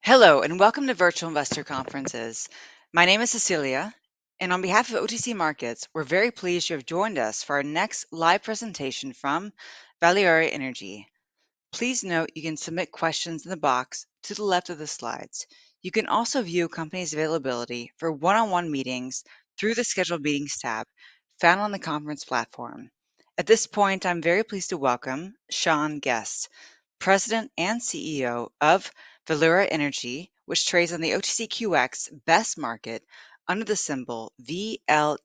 Hello, and welcome to Virtual Investor Conferences. My name is Cecilia, and on behalf of OTC Markets, we're very pleased you have joined us for our next live presentation from Valeura Energy. Please note you can submit questions in the box to the left of the slides. You can also view company's availability for one-on-one meetings through the Scheduled Meetings tab found on the conference platform. At this point, I'm very pleased to welcome Sean Guest, President and CEO of Valeura Energy, which trades on the OTCQX Best Market under the symbol VLERF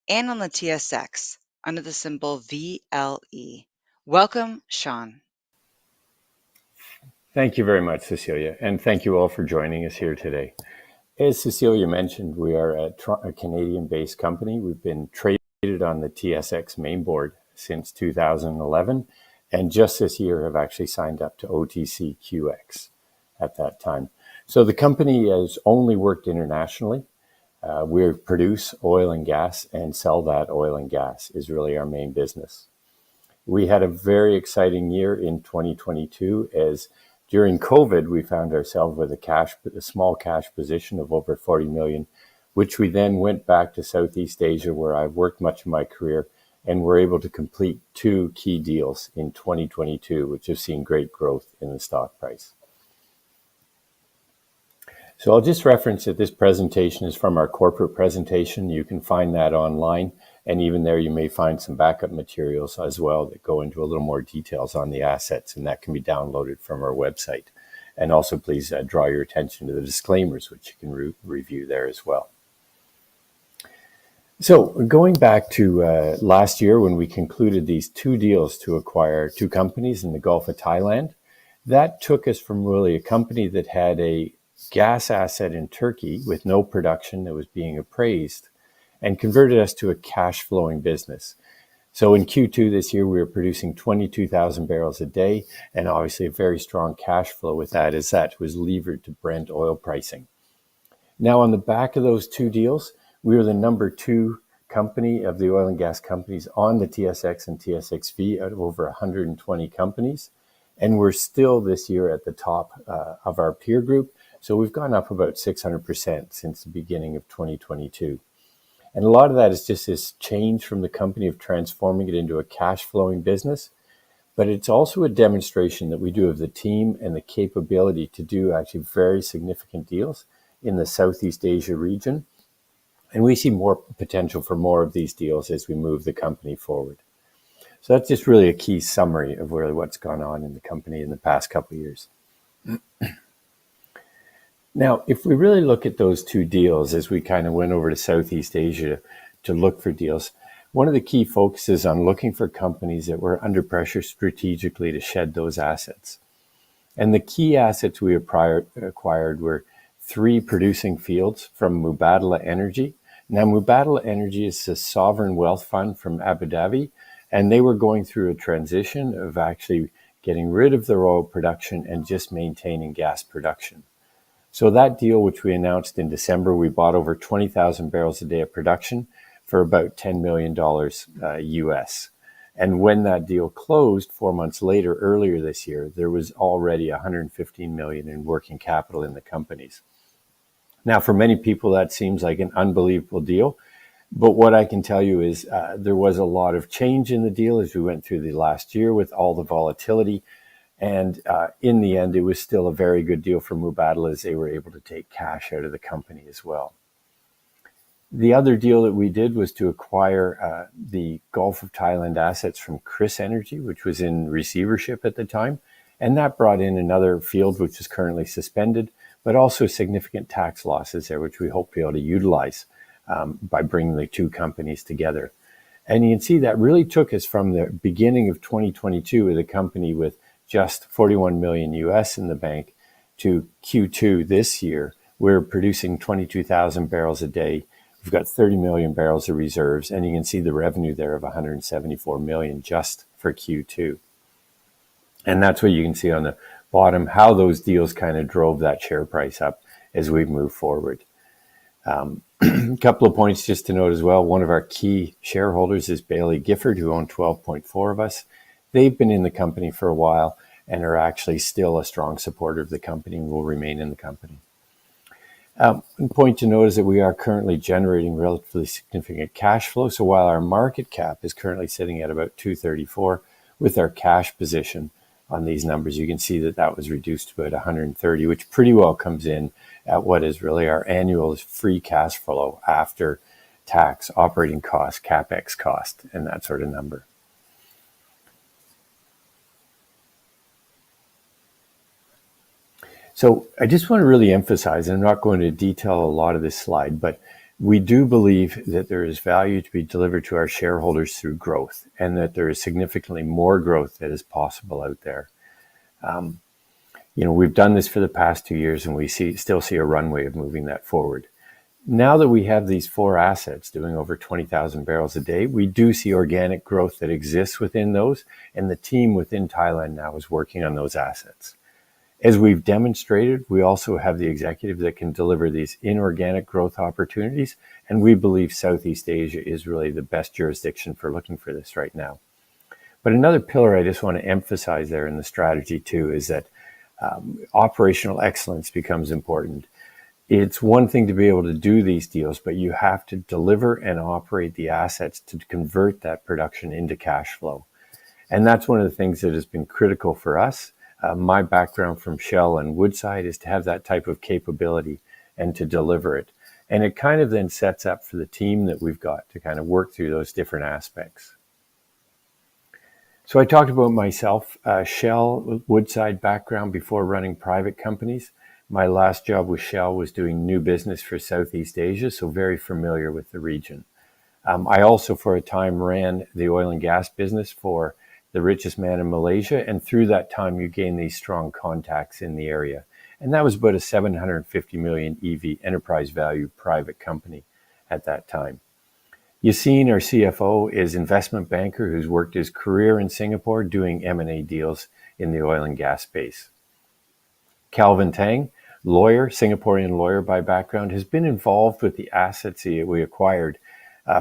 and on the TSX under the symbol VLE. Welcome, Sean. Thank you very much, Cecilia, and thank you all for joining us here today. As Cecilia mentioned, we are a Canadian-based company. We've been traded on the TSX main board since 2011, and just this year have actually signed up to OTCQX at that time. So the company has only worked internationally. We produce oil and gas and sell that oil and gas is really our main business. We had a very exciting year in 2022 as during COVID, we found ourselves with a small cash position of over 40 million, which we then went back to Southeast Asia, where I've worked much of my career, and were able to complete two key deals in 2022, which have seen great growth in the stock price. So I'll just reference that this presentation is from our corporate presentation. You can find that online, and even there you may find some backup materials as well that go into a little more details on the assets, and that can be downloaded from our website. And also please draw your attention to the disclaimers, which you can review there as well. So going back to last year when we concluded these two deals to acquire two companies in the Gulf of Thailand, that took us from really a company that had a gas asset in Turkey with no production that was being appraised and converted us to a cash flowing business. So in Q2 this year, we were producing 22,000 barrels a day, and obviously a very strong cash flow with that as that was levered to Brent oil pricing. Now on the back of those two deals, we were the number 2 company of the oil and gas companies on the TSX and TSXV out of over 120 companies. And we're still this year at the top of our peer group. So we've gone up about 600% since the beginning of 2022. And a lot of that is just this change from the company of transforming it into a cash flowing business. But it's also a demonstration that we do have the team and the capability to do actually very significant deals in the Southeast Asia region. And we see more potential for more of these deals as we move the company forward. So that's just really a key summary of really what's gone on in the company in the past couple of years. Now, if we really look at those two deals as we kind of went over to Southeast Asia to look for deals, one of the key focuses on looking for companies that were under pressure strategically to shed those assets. And the key assets we acquired were 3 producing fields from Mubadala Energy. Now, Mubadala Energy is a sovereign wealth fund from Abu Dhabi, and they were going through a transition of actually getting rid of their oil production and just maintaining gas production. So that deal, which we announced in December, we bought over 20,000 barrels a day of production for about $10 million US. And when that deal closed 4 months later, earlier this year, there was already 115 million in working capital in the companies. Now, for many people, that seems like an unbelievable deal. But what I can tell you is there was a lot of change in the deal as we went through the last year with all the volatility. And in the end, it was still a very good deal for Mubadala as they were able to take cash out of the company as well. The other deal that we did was to acquire the Gulf of Thailand assets from Chris Energy, which was in receivership at the time. And that brought in another field which is currently suspended, but also significant tax losses there, which we hope to be able to utilize by bringing the two companies together. And you can see that really took us from the beginning of 2022 with a company with just 41 million US in the bank to Q2 this year. We're producing 22,000 barrels a day. We've got 30 million barrels of reserves, and you can see the revenue there of 174 million just for Q2. And that's what you can see on the bottom, how those deals kind of drove that share price up as we move forward. A couple of points just to note as well. One of our key shareholders is Bailey Gifford, who own 12.4 of us. They've been in the company for a while, and are actually still a strong supporter of the company and will remain in the company. One point to note is that we are currently generating relatively significant cash flow. So while our market cap is currently sitting at about 234, with our cash position on these numbers, you can see that that was reduced to about 130, which pretty well comes in at what is really our annual free cash flow after tax, operating cost, capex cost, and that sort of number. So I just want to really emphasize, and I'm not going to detail a lot of this slide, but we do believe that there is value to be delivered to our shareholders through growth, and that there is significantly more growth that is possible out there. We've done this for the past 2 years, and we still see a runway of moving that forward. Now that we have these 4 assets doing over 20,000 barrels a day, we do see organic growth that exists within those, and the team within Thailand now is working on those assets. As we've demonstrated, we also have the executive that can deliver these inorganic growth opportunities, and we believe Southeast Asia is really the best jurisdiction for looking for this right now. But another pillar I just want to emphasize there in the strategy too is that operational excellence becomes important. It's one thing to be able to do these deals, but you have to deliver and operate the assets to convert that production into cash flow. And that's one of the things that has been critical for us. My background from Shell and Woodside is to have that type of capability and to deliver it. And it kind of then sets up for the team that we've got to kind of work through those different aspects. So I talked about myself, Shell, Woodside background before running private companies. My last job with Shell was doing new business for Southeast Asia, so very familiar with the region. I also for a time ran the oil and gas business for the richest man in Malaysia, and through that time you gain these strong contacts in the area. And that was about a 750 million EV enterprise value private company at that time. Yassine, our CFO, is investment banker who's worked his career in Singapore doing M&A deals in the oil and gas space. Calvin Tang, lawyer, Singaporean lawyer by background, has been involved with the assets we acquired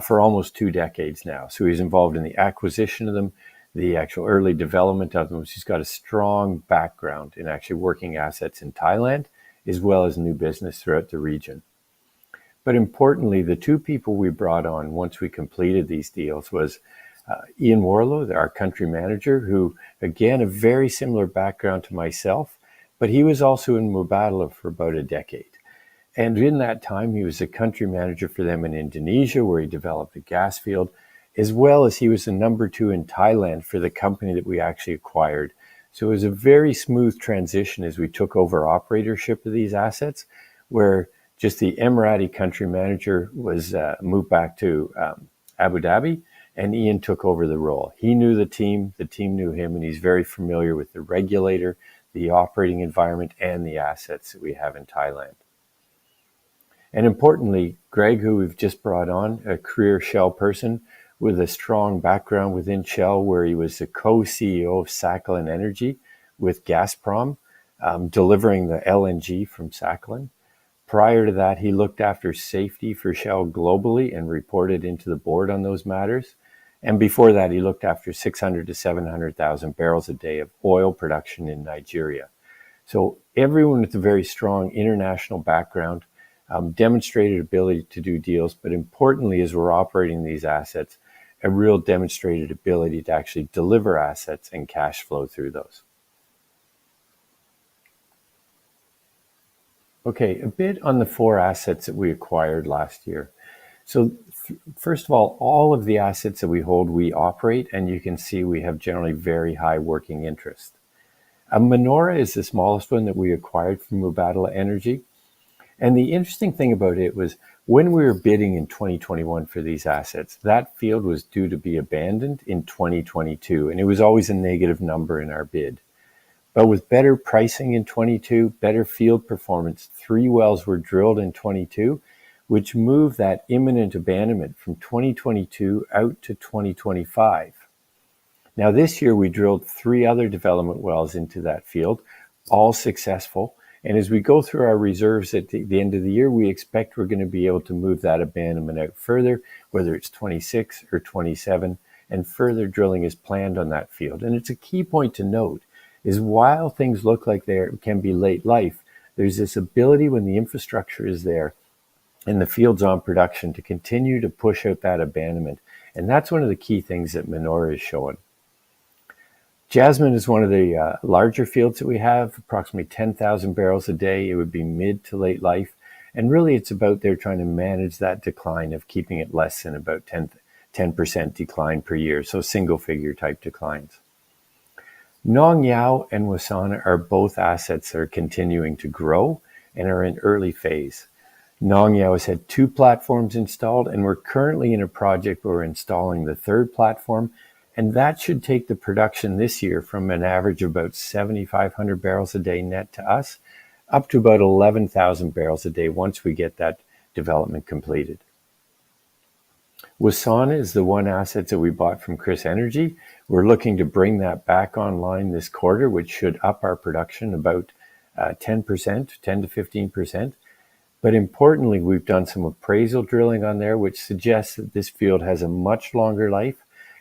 for almost 2 decades now. So he's involved in the acquisition of them, the actual early development of them. He's got a strong background in actually working assets in Thailand, as well as new business throughout the region. But importantly, the 2 people we brought on once we completed these deals was Ian Warlow, our country manager, who, again, a very similar background to myself, but he was also in Mubadala for about a decade. And in that time, he was the country manager for them in Indonesia, where he developed a gas field, as well as he was the number 2 in Thailand for the company that we actually acquired. So it was a very smooth transition as we took over operatorship of these assets, where just the Emirati country manager was moved back to Abu Dhabi, and Ian took over the role. He knew the team knew him, and he's very familiar with the regulator, the operating environment, and the assets that we have in Thailand. And importantly, Greg, who we've just brought on, a career Shell person with a strong background within Shell, where he was the co-CEO of Sakhalin Energy with Gazprom, delivering the LNG from Sakhalin. Prior to that, he looked after safety for Shell globally and reported into the board on those matters. And before that, he looked after 600 to 700,000 barrels a day of oil production in Nigeria. So everyone with a very strong international background, demonstrated ability to do deals, but importantly, as we're operating these assets, a real demonstrated ability to actually deliver assets and cash flow through those. Okay, a bit on the 4 assets that we acquired last year. So first of all of the assets that we hold, we operate, and you can see we have generally very high working interest. Manora is the smallest one that we acquired from Mubadala Energy. And the interesting thing about it was when we were bidding in 2021 for these assets, that field was due to be abandoned in 2022, and it was always a negative number in our bid. But with better pricing in 22, better field performance, 3 wells were drilled in 22, which moved that imminent abandonment from 2022 out to 2025. Now this year we drilled 3 other development wells into that field, all successful. And as we go through our reserves at the end of the year, we expect we're going to be able to move that abandonment out further, whether it's 26 or 27, and further drilling is planned on that field. And it's a key point to note is while things look like they can be late life, there's this ability when the infrastructure is there and the field's on production to continue to push out that abandonment. And that's one of the key things that Valeura is showing. Jasmine is one of the larger fields that we have, approximately 10,000 barrels a day. It would be mid to late life. And really it's about they're trying to manage that decline of keeping it less than about 10% decline per year. So single figure type declines. Nong Yao and Wassana are both assets that are continuing to grow and are in early phase. Nong Yao has had 2 platforms installed, and we're currently in a project where we're installing the 3rd platform, and that should take the production this year from an average of about 7,500 barrels a day net to us up to about 11,000 barrels a day once we get that development completed. Wassana is the one asset that we bought from Chris Energy. We're looking to bring that back online this quarter, which should up our production about 10%, 10 to 15%. But importantly, we've done some appraisal drilling on there, which suggests that this field has a much longer life.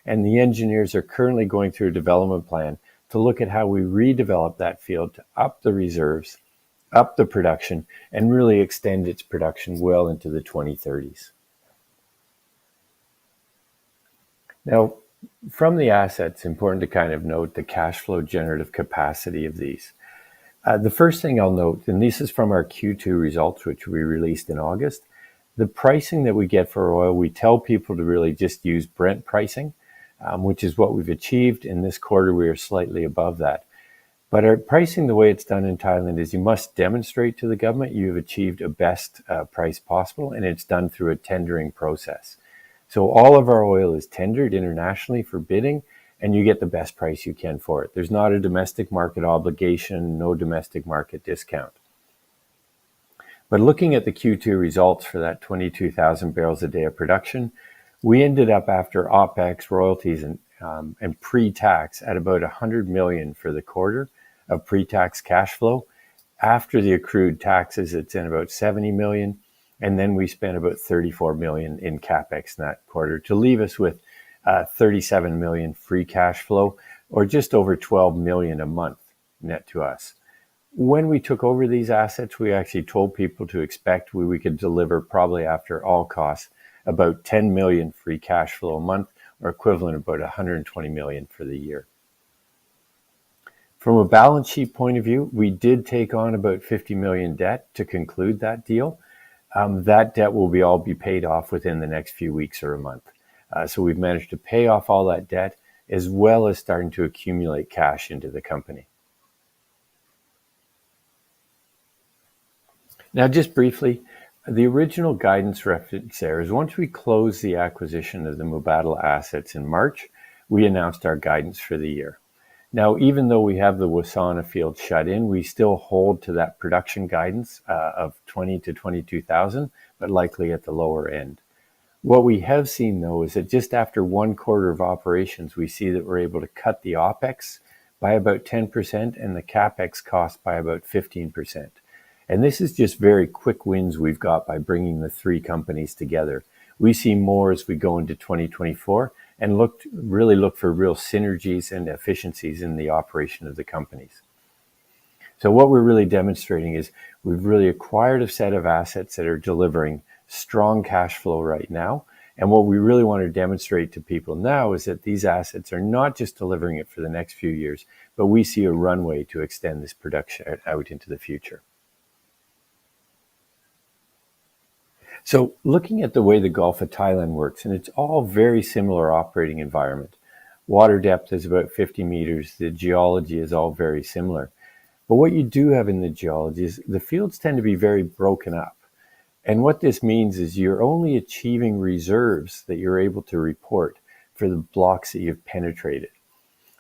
And the engineers are currently going through a development plan to look at how we redevelop that field to up the reserves, up the production, and really extend its production well into the 2030s. Now, from the assets, it's important to kind of note the cash flow generative capacity of these. The first thing I'll note, and this is from our Q2 results, which we released in August, the pricing that we get for oil, we tell people to really just use Brent pricing, which is what we've achieved. In this quarter, we are slightly above that. But our pricing, the way it's done in Thailand, is you must demonstrate to the government you've achieved a best price possible, and it's done through a tendering process. So all of our oil is tendered internationally for bidding, and you get the best price you can for it. There's not a domestic market obligation, no domestic market discount. But looking at the Q2 results for that 22,000 barrels a day of production, we ended up after OPEX, royalties, and pre-tax at about 100 million for the quarter of pre-tax cash flow. After the accrued taxes, it's in about 70 million. And then we spent about 34 million in CapEx in that quarter to leave us with 37 million free cash flow, or just over 12 million a month net to us. When we took over these assets, we actually told people to expect we could deliver, probably after all costs, about 10 million free cash flow a month, or equivalent of about 120 million for the year. From a balance sheet point of view, we did take on about 50 million debt to conclude that deal. That debt will all be paid off within the next few weeks or a month. So we've managed to pay off all that debt, as well as starting to accumulate cash into the company. Now, just briefly, the original guidance reference there is once we closed the acquisition of the Mubadala assets in March, we announced our guidance for the year. Now, even though we have the Wassana field shut in, we still hold to that production guidance of 20 to 22,000, but likely at the lower end. What we have seen, though, is that just after 1 quarter of operations, we see that we're able to cut the OPEX by about 10% and the CapEx cost by about 15%. And this is just very quick wins we've got by bringing the 3 companies together. We see more as we go into 2024 and really look for real synergies and efficiencies in the operation of the companies. So what we're really demonstrating is we've really acquired a set of assets that are delivering strong cash flow right now. And what we really want to demonstrate to people now is that these assets are not just delivering it for the next few years, but we see a runway to extend this production out into the future. So looking at the way the Gulf of Thailand works, and it's all very similar operating environment. Water depth is about 50 meters. The geology is all very similar. But what you do have in the geology is the fields tend to be very broken up. And what this means is you're only achieving reserves that you're able to report for the blocks that you've penetrated.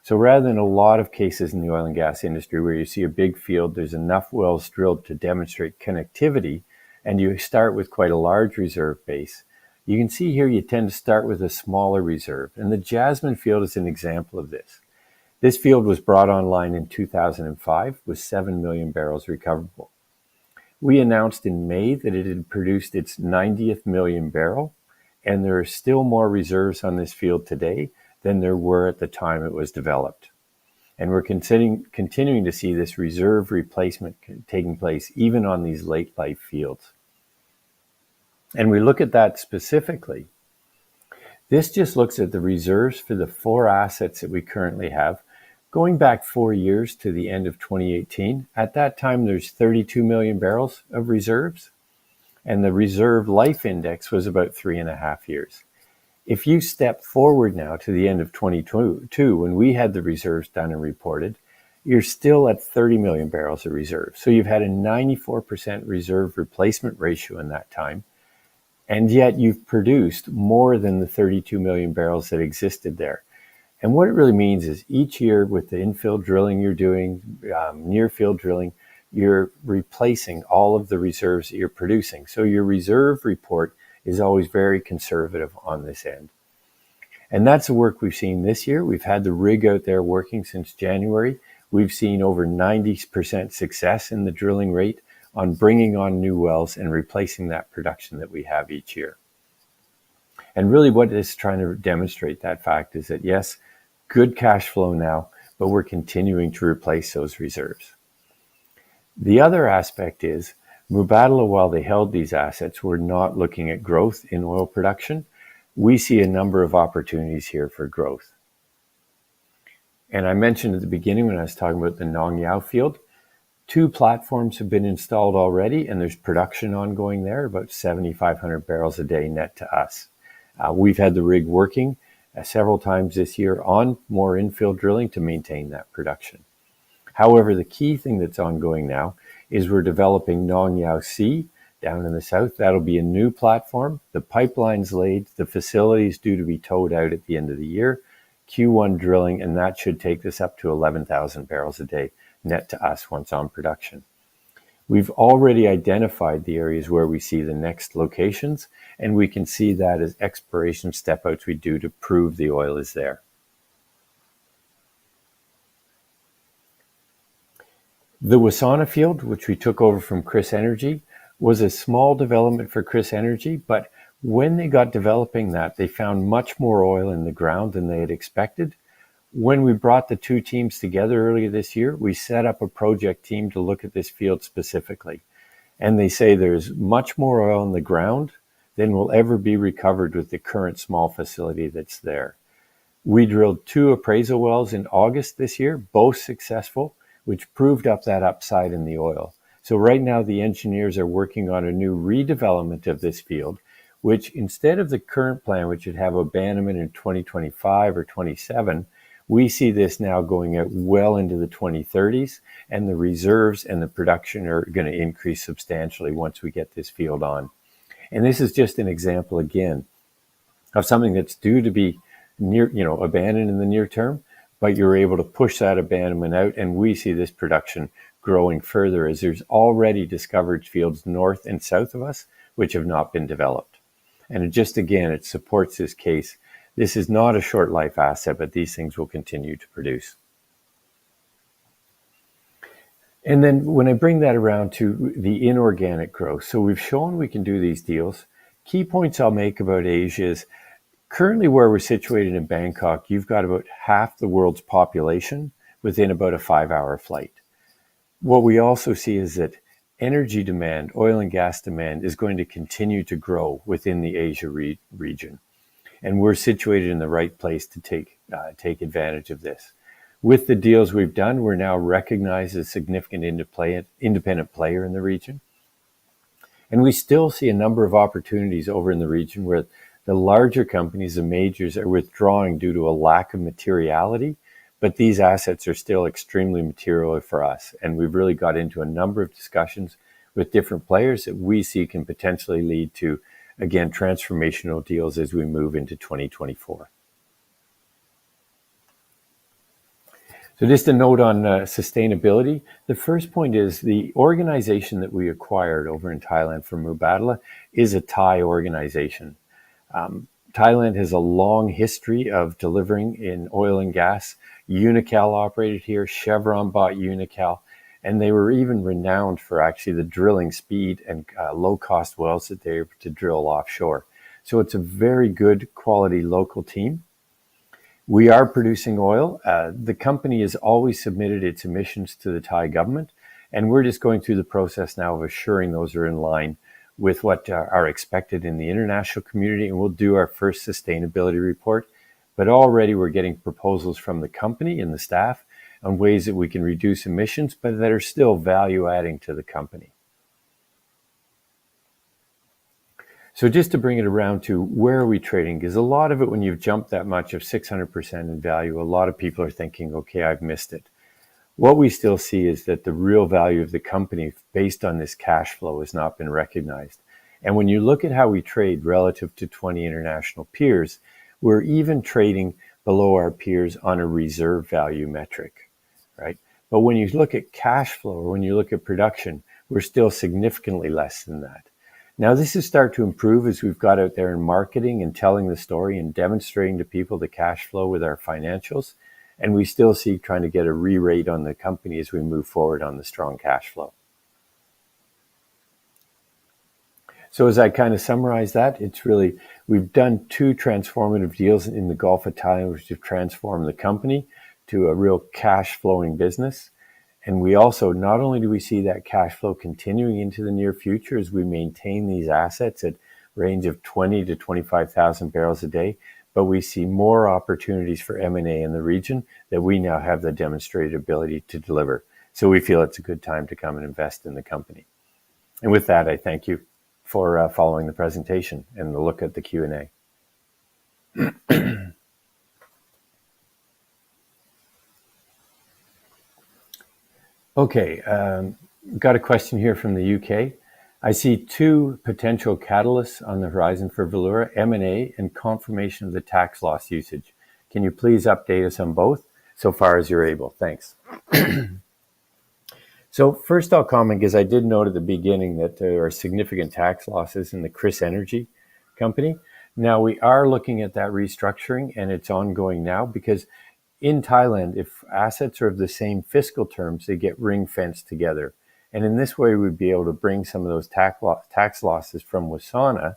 So rather than a lot of cases in the oil and gas industry where you see a big field, there's enough wells drilled to demonstrate connectivity, and you start with quite a large reserve base, you can see here you tend to start with a smaller reserve. And the Jasmine field is an example of this. This field was brought online in 2005 with 7 million barrels recoverable. We announced in May that it had produced its 90th million barrel, and there are still more reserves on this field today than there were at the time it was developed. And we're continuing to see this reserve replacement taking place even on these late life fields. And we look at that specifically. This just looks at the reserves for the 4 assets that we currently have, going back 4 years to the end of 2018. At that time, there's 32 million barrels of reserves, and the reserve life index was about 3.5 years. If you step forward now to the end of 2022, when we had the reserves done and reported, you're still at 30 million barrels of reserves. So you've had a 94% reserve replacement ratio in that time, and yet you've produced more than the 32 million barrels that existed there. And what it really means is each year with the infill drilling you're doing, near field drilling, you're replacing all of the reserves that you're producing. So your reserve report is always very conservative on this end. And that's the work we've seen this year. We've had the rig out there working since January. We've seen over 90% success in the drilling rate on bringing on new wells and replacing that production that we have each year. And really what it's trying to demonstrate that fact is that yes, good cash flow now, but we're continuing to replace those reserves. The other aspect is Mubadala, while they held these assets, were not looking at growth in oil production. We see a number of opportunities here for growth. And I mentioned at the beginning when I was talking about the Nong Yao field, 2 platforms have been installed already, and there's production ongoing there, about 7,500 barrels a day net to us. We've had the rig working several times this year on more infill drilling to maintain that production. However, the key thing that's ongoing now is we're developing Nong Yao C down in the south. That'll be a new platform. The pipeline's laid. The facility is due to be towed out at the end of the year. Q1 drilling, and that should take this up to 11,000 barrels a day net to us once on production. We've already identified the areas where we see the next locations, and we can see that as exploration step outs we do to prove the oil is there. The Wassana field, which we took over from Chris Energy, was a small development for Chris Energy, but when they got developing that, they found much more oil in the ground than they had expected. When we brought the 2 teams together earlier this year, we set up a project team to look at this field specifically. And they say there's much more oil in the ground than will ever be recovered with the current small facility that's there. We drilled 2 appraisal wells in August this year, both successful, which proved up that upside in the oil. So right now the engineers are working on a new redevelopment of this field, which instead of the current plan, which would have abandonment in 2025 or 27, we see this now going out well into the 2030s, and the reserves and the production are going to increase substantially once we get this field on. And this is just an example, again, of something that's due to be abandoned in the near term, but you're able to push that abandonment out, and we see this production growing further as there's already discovered fields north and south of us which have not been developed. And it supports this case. This is not a short life asset, but these things will continue to produce. And then when I bring that around to the inorganic growth, so we've shown we can do these deals. Key points I'll make about Asia is currently where we're situated in Bangkok, you've got about half the world's population within about a 5-hour flight. What we also see is that energy demand, oil and gas demand, is going to continue to grow within the Asia region. And we're situated in the right place to take advantage of this. With the deals we've done, we're now recognized as a significant independent player in the region. And we still see a number of opportunities over in the region where the larger companies, the majors, are withdrawing due to a lack of materiality, but these assets are still extremely material for us. And we've really got into a number of discussions with different players that we see can potentially lead to, again, transformational deals as we move into 2024. So just a note on sustainability. The first point is the organization that we acquired over in Thailand from Mubadala is a Thai organization. Thailand has a long history of delivering in oil and gas. Unocal operated here, Chevron bought Unocal, and they were even renowned for actually the drilling speed and low-cost wells that they're able to drill offshore. So it's a very good quality local team. We are producing oil. The company has always submitted its emissions to the Thai government, and we're just going through the process now of assuring those are in line with what are expected in the international community, and we'll do our first sustainability report. But already we're getting proposals from the company and the staff on ways that we can reduce emissions, but that are still value adding to the company. So just to bring it around to where are we trading, because a lot of it, when you've jumped that much of 600% in value, a lot of people are thinking, okay, I've missed it. What we still see is that the real value of the company based on this cash flow has not been recognized. And when you look at how we trade relative to 20 international peers, we're even trading below our peers on a reserve value metric, right? But when you look at cash flow or when you look at production, we're still significantly less than that. Now, this is start to improve as we've got out there in marketing and telling the story and demonstrating to people the cash flow with our financials. And we still see trying to get a re-rate on the company as we move forward on the strong cash flow. So as I kind of summarize that, it's really, we've done 2 transformative deals in the Gulf of Thailand, which have transformed the company to a real cash flowing business. And we also, not only do we see that cash flow continuing into the near future as we maintain these assets at range of 20 to 25,000 barrels a day, but we see more opportunities for M&A in the region that we now have the demonstrated ability to deliver. So we feel it's a good time to come and invest in the company. And with that, I thank you for following the presentation and the look at the Q&A. Okay, got a question here from the UK. I see 2 potential catalysts on the horizon for Valeura, M&A and confirmation of the tax loss usage. Can you please update us on both so far as you're able? Thanks. So first I'll comment, because I did note at the beginning that there are significant tax losses in the Chris Energy company. Now we are looking at that restructuring, and it's ongoing now, because in Thailand, if assets are of the same fiscal terms, they get ring fenced together. And in this way, we'd be able to bring some of those tax losses from Wasana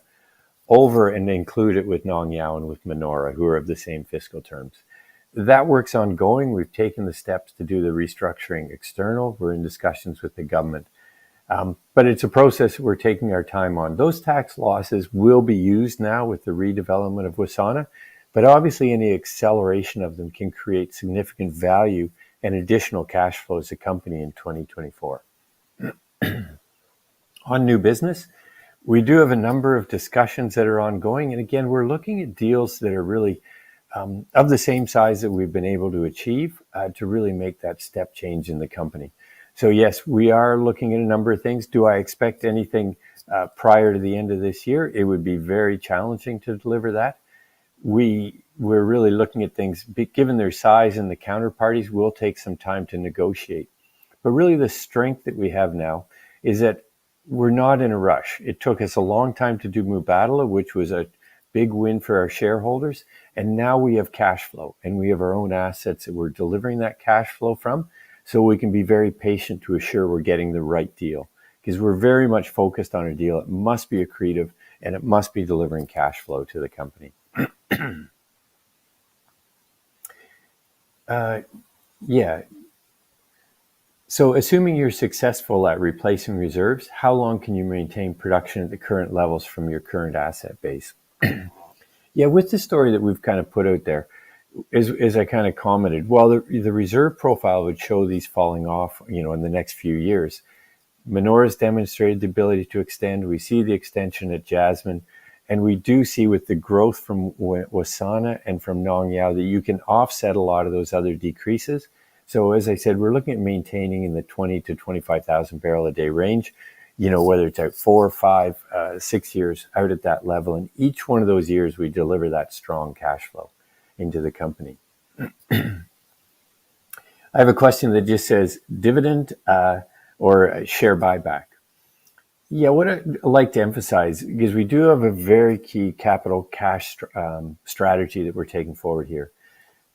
over and include it with Nong Yao and with Manora, who are of the same fiscal terms. That work's ongoing. We've taken the steps to do the restructuring external. We're in discussions with the government. But it's a process we're taking our time on. Those tax losses will be used now with the redevelopment of Wasana, but obviously any acceleration of them can create significant value and additional cash flows to the company in 2024. On new business, we do have a number of discussions that are ongoing. And again, we're looking at deals that are really of the same size that we've been able to achieve to really make that step change in the company. So yes, we are looking at a number of things. Do I expect anything prior to the end of this year? It would be very challenging to deliver that. We're really looking at things, given their size and the counterparties, will take some time to negotiate. But really the strength that we have now is that we're not in a rush. It took us a long time to do Mubadala, which was a big win for our shareholders. And now we have cash flow, and we have our own assets that we're delivering that cash flow from. So we can be very patient to assure we're getting the right deal, because we're very much focused on a deal. It must be accretive, and it must be delivering cash flow to the company. Yeah. So assuming you're successful at replacing reserves, how long can you maintain production at the current levels from your current asset base? Yeah, with the story that we've kind of put out there, as I kind of commented, well, the reserve profile would show these falling off, in the next few years. Manora's demonstrated the ability to extend. We see the extension at Jasmine. And we do see with the growth from Wasana and from Nong Yao that you can offset a lot of those other decreases. So as I said, we're looking at maintaining in the 20 to 25,000 barrel a day range, whether it's out 4, 5, 6 years out at that level. And each one of those years, we deliver that strong cash flow into the company. I have a question that just says dividend or share buyback. Yeah, what I'd like to emphasize, because we do have a very key capital cash strategy that we're taking forward here.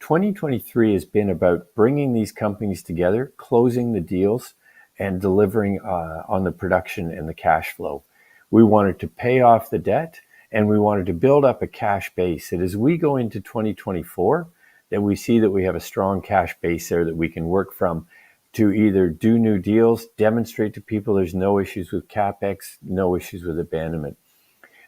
2023 has been about bringing these companies together, closing the deals, and delivering on the production and the cash flow. We wanted to pay off the debt, and we wanted to build up a cash base that as we go into 2024, then we see that we have a strong cash base there that we can work from to either do new deals, demonstrate to people there's no issues with CapEx, no issues with abandonment.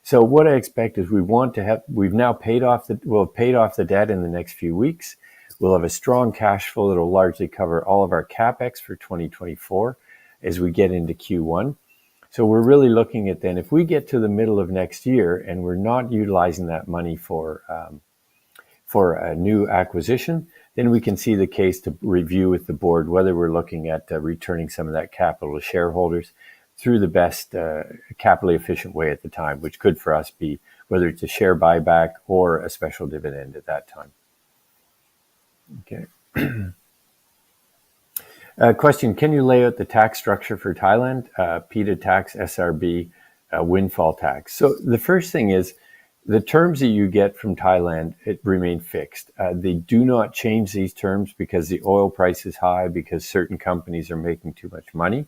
So what I expect is we've now we'll have paid off the debt in the next few weeks. We'll have a strong cash flow that will largely cover all of our CapEx for 2024 as we get into Q1. So we're really looking at then, if we get to the middle of next year and we're not utilizing that money for a new acquisition, then we can see the case to review with the board whether we're looking at returning some of that capital to shareholders through the best capitally efficient way at the time, which could for us be whether it's a share buyback or a special dividend at that time. Okay. Question, can you lay out the tax structure for Thailand? PITA tax, SRB, windfall tax. So the first thing is the terms that you get from Thailand, it remain fixed. They do not change these terms because the oil price is high, because certain companies are making too much money.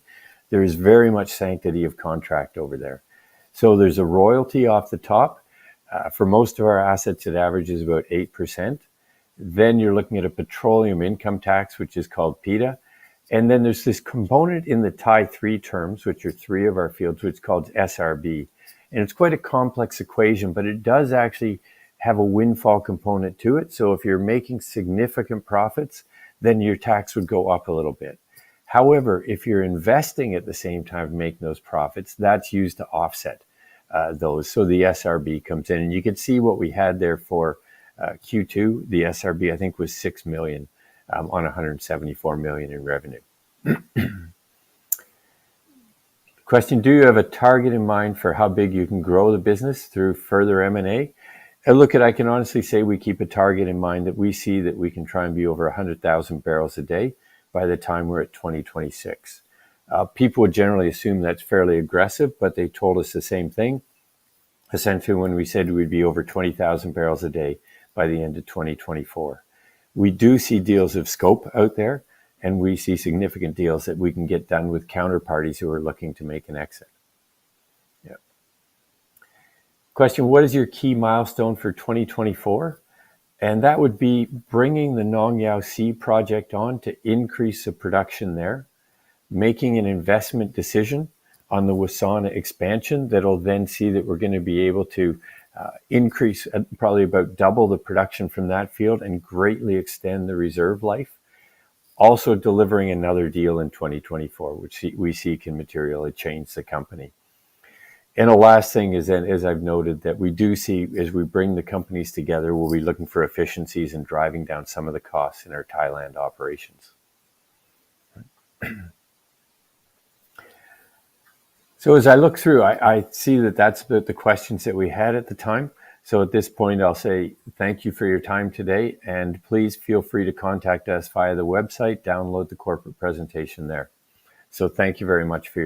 There is very much sanctity of contract over there. So there's a royalty off the top. For most of our assets, it averages about 8%. Then you're looking at a petroleum income tax, which is called PITA. And then there's this component in the Thai 3 terms, which are 3 of our fields, which is called SRB. And it's quite a complex equation, but it does actually have a windfall component to it. So if you're making significant profits, then your tax would go up a little bit. However, if you're investing at the same time making those profits, that's used to offset those. So the SRB comes in, and you can see what we had there for Q2. The SRB, I think, was 6 million on 174 million in revenue. Question, do you have a target in mind for how big you can grow the business through further M&A? I can honestly say we keep a target in mind that we see that we can try and be over 100,000 barrels a day by the time we're at 2026. People would generally assume that's fairly aggressive, but they told us the same thing, essentially when we said we'd be over 20,000 barrels a day by the end of 2024. We do see deals of scope out there, and we see significant deals that we can get done with counterparties who are looking to make an exit. Yeah. Question, what is your key milestone for 2024? And that would be bringing the Nong Yao C project on to increase the production there, making an investment decision on the Wassana expansion that'll then see that we're going to be able to increase probably about double the production from that field and greatly extend the reserve life. Also delivering another deal in 2024, which we see can materially change the company. And the last thing is that, as I've noted, that we do see as we bring the companies together, we'll be looking for efficiencies and driving down some of the costs in our Thailand operations. So as I look through, I see that that's about the questions that we had at the time. So at this point, I'll say thank you for your time today, and please feel free to contact us via the website, download the corporate presentation there. So thank you very much for your